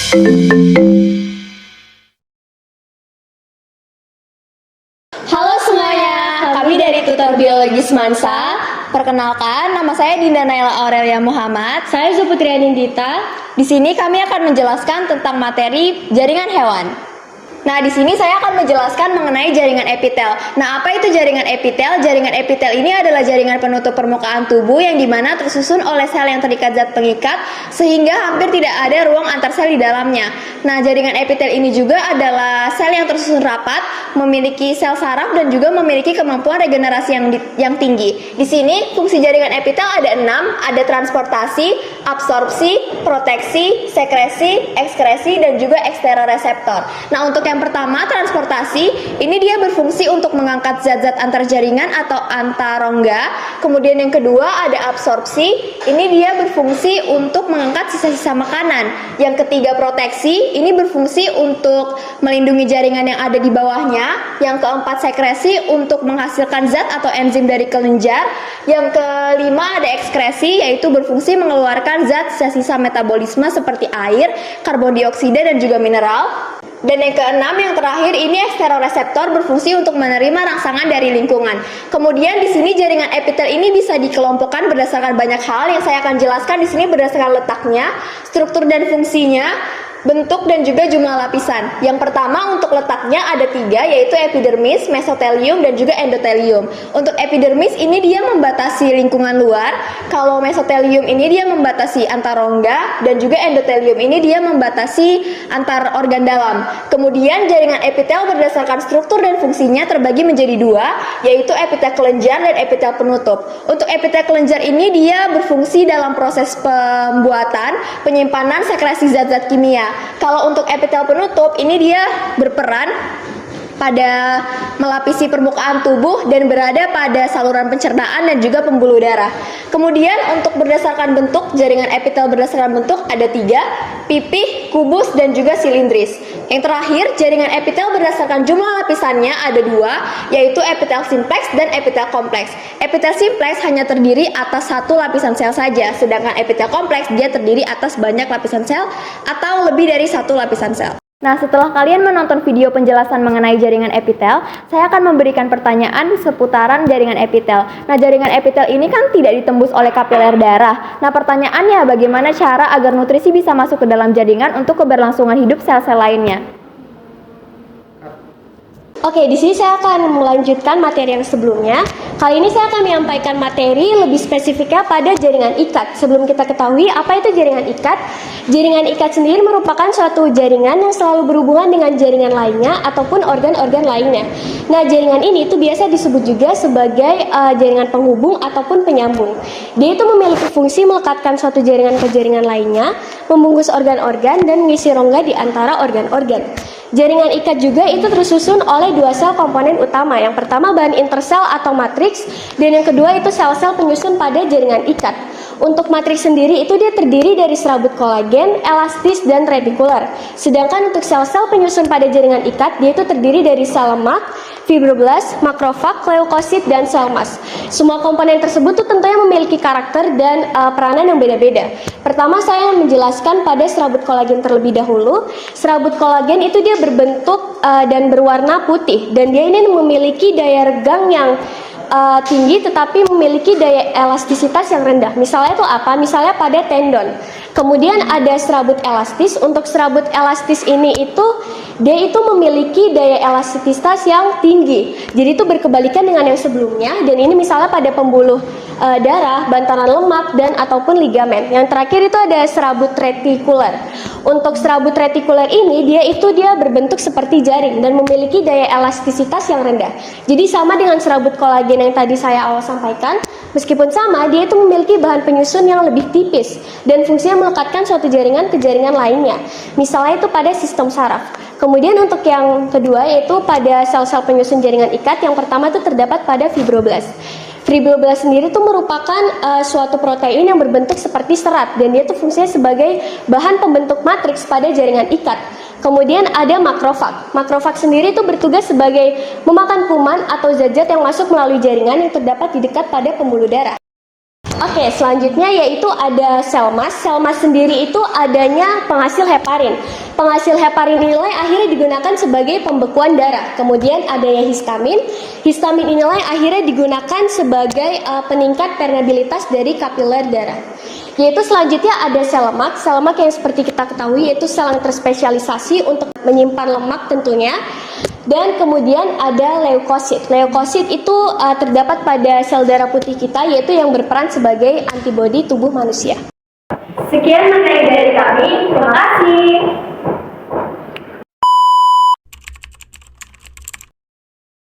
Halo semuanya, kami dari Tutor Biologi Semansa. Perkenalkan, nama saya Dinda Naila Aurelia Muhammad. Saya Zuputri Anindita. Di sini kami akan menjelaskan tentang materi jaringan hewan. Nah, di sini saya akan menjelaskan mengenai jaringan epitel. Nah, apa itu jaringan epitel? Jaringan epitel ini adalah jaringan penutup permukaan tubuh yang dimana tersusun oleh sel yang terikat zat pengikat sehingga hampir tidak ada ruang antar sel di dalamnya. Nah, jaringan epitel ini juga adalah sel yang tersusun rapat, memiliki sel saraf dan juga memiliki kemampuan regenerasi yang tinggi. Di sini fungsi jaringan epitel ada 6, ada transportasi, absorpsi, proteksi, sekresi, ekskresi dan juga eksteroreseptor. Nah, untuk yang pertama, transportasi, ini dia berfungsi untuk mengangkat zat-zat antar jaringan atau antar rongga. Kemudian yang kedua ada absorpsi, ini dia berfungsi untuk mengangkat sisa-sisa makanan. Yang ketiga proteksi, ini berfungsi untuk melindungi jaringan yang ada di bawahnya. Yang keempat sekresi, untuk menghasilkan zat atau enzim dari kelenjar. Yang kelima ada ekskresi, yaitu berfungsi mengeluarkan zat sisa-sisa metabolisme seperti air, karbon dioksida dan juga mineral. Dan yang keenam, yang terakhir, ini eksteroreseptor berfungsi untuk menerima rangsangan dari lingkungan. Kemudian di sini jaringan epitel ini bisa dikelompokkan berdasarkan banyak hal yang saya akan jelaskan di sini berdasarkan letaknya, struktur dan fungsinya, bentuk dan juga jumlah lapisan. Yang pertama untuk letaknya ada 3, yaitu epidermis, mesotelium dan juga endotelium. Untuk epidermis ini dia membatasi lingkungan luar, kalau mesotelium ini dia membatasi antar rongga dan juga endotelium ini dia membatasi antar organ dalam. Kemudian jaringan epitel berdasarkan struktur dan fungsinya terbagi menjadi 2, yaitu epitel kelenjar dan epitel penutup. Untuk epitel kelenjar ini dia berfungsi dalam proses pembuatan, penyimpanan sekresi zat-zat kimia. Kalau untuk epitel penutup ini dia berperan pada melapisi permukaan tubuh dan berada pada saluran pencernaan dan juga pembuluh darah. Kemudian untuk berdasarkan bentuk, jaringan epitel berdasarkan bentuk ada 3, pipih, kubus dan juga silindris. Yang terakhir, jaringan epitel berdasarkan jumlah lapisannya ada 2, yaitu epitel simplex dan epitel kompleks. Epitel simplex hanya terdiri atas 1 lapisan sel saja, sedangkan epitel kompleks dia terdiri atas banyak lapisan sel atau lebih dari 1 lapisan sel. Nah, setelah kalian menonton video penjelasan mengenai jaringan epitel, saya akan memberikan pertanyaan seputaran jaringan epitel. Nah, jaringan epitel ini kan tidak ditembus oleh kapiler darah. Nah, pertanyaannya bagaimana cara agar nutrisi bisa masuk ke dalam jaringan untuk keberlangsungan hidup sel-sel lainnya? Oke, di sini saya akan melanjutkan materi yang sebelumnya. Kali ini saya akan menyampaikan materi lebih spesifiknya pada jaringan ikat. Sebelum kita ketahui apa itu jaringan ikat, jaringan ikat sendiri merupakan suatu jaringan yang selalu berhubungan dengan jaringan lainnya ataupun organ-organ lainnya. Nah, jaringan ini itu biasa disebut juga sebagai jaringan penghubung ataupun penyambung. Dia itu memiliki fungsi melekatkan suatu jaringan ke jaringan lainnya, membungkus organ-organ dan mengisi rongga di antara organ-organ. Jaringan ikat juga itu tersusun oleh 2 sel komponen utama. Yang pertama bahan intersel atau matriks, dan yang kedua itu sel-sel penyusun pada jaringan ikat. Untuk matriks sendiri itu dia terdiri dari serabut kolagen, elastis, dan retikuler. Sedangkan untuk sel-sel penyusun pada jaringan ikat, dia itu terdiri dari sel lemak, fibroblast, makrofag, leukosit, dan sel emas. Semua komponen tersebut tuh tentunya memiliki karakter dan peranan yang beda-beda. Pertama saya menjelaskan pada serabut kolagen terlebih dahulu. Serabut kolagen itu dia berbentuk dan berwarna putih, dan dia ini memiliki daya regang yang tinggi tetapi memiliki daya elastisitas yang rendah. Misalnya itu apa? Misalnya pada tendon. Kemudian ada serabut elastis. Untuk serabut elastis ini itu dia itu memiliki daya elastisitas yang tinggi. Jadi itu berkebalikan dengan yang sebelumnya. Dan ini misalnya pada pembuluh darah, bantaran lemak dan ataupun ligamen. Yang terakhir itu ada serabut retikuler. Untuk serabut retikuler ini dia berbentuk seperti jaring dan memiliki daya elastisitas yang rendah. Jadi sama dengan serabut kolagen yang tadi saya awal sampaikan, meskipun sama, dia itu memiliki bahan penyusun yang lebih tipis dan fungsinya melekatkan suatu jaringan ke jaringan lainnya. Misalnya itu pada sistem saraf. Kemudian untuk yang kedua yaitu pada sel-sel penyusun jaringan ikat, yang pertama itu terdapat pada fibroblast. Fibroblast sendiri itu merupakan suatu protein yang berbentuk seperti serat, dan dia itu fungsinya sebagai bahan pembentuk matriks pada jaringan ikat. Kemudian ada makrofag. Makrofag sendiri itu bertugas sebagai memakan kuman atau zat-zat yang masuk melalui jaringan yang terdapat di dekat pada pembuluh darah. Oke, selanjutnya yaitu ada sel mast. Sel mast sendiri itu adanya penghasil heparin. Penghasil heparin inilah yang akhirnya digunakan sebagai pembekuan darah. Kemudian adanya histamin. Histamin inilah yang akhirnya digunakan sebagai peningkat permeabilitas dari kapiler darah. Yaitu selanjutnya ada sel lemak. Sel lemak yang seperti kita ketahui yaitu sel yang terspesialisasi untuk menyimpan lemak tentunya. Dan kemudian ada leukosit. Leukosit itu terdapat pada sel darah putih kita, yaitu yang berperan sebagai antibodi tubuh manusia. Sekian materi dari kami. Terima kasih.